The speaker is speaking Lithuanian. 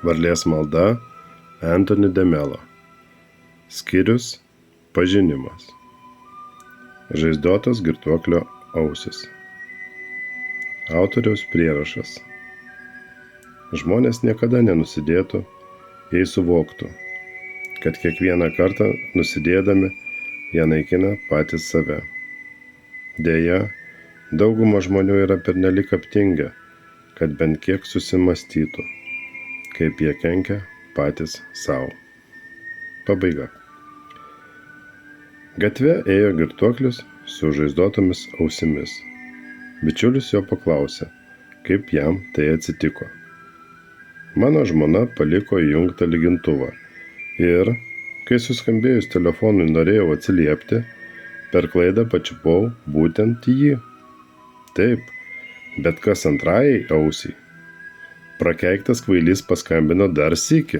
Varlės malda Anthony de Mello. Skyrius Pažinimas. Žaizdotos girtuoklio ausis. Autoriaus prierašas. Žmonės niekada nenusidėtų, jei suvoktų, kad kiekvieną kartą nusidėdami jie naikina patys save. Deja, dauguma žmonių yra pernelyg aptingę, kad bent kiek susimąstytų, kaip jie kenkia patys savo. Pabaiga. Gatve ėjo girtuoklis su žaizdotomis ausimis. Bičiulis jo paklausė, kaip jam tai atsitiko. Mano žmona paliko įjungtą lygintuvą ir, kai suskambėjus telefonui norėjau atsiliepti, per klaidą pačiupau būtent jį. Taip, bet kas antrajai ausiai? Prakeiktas kvailys paskambino dar sykį.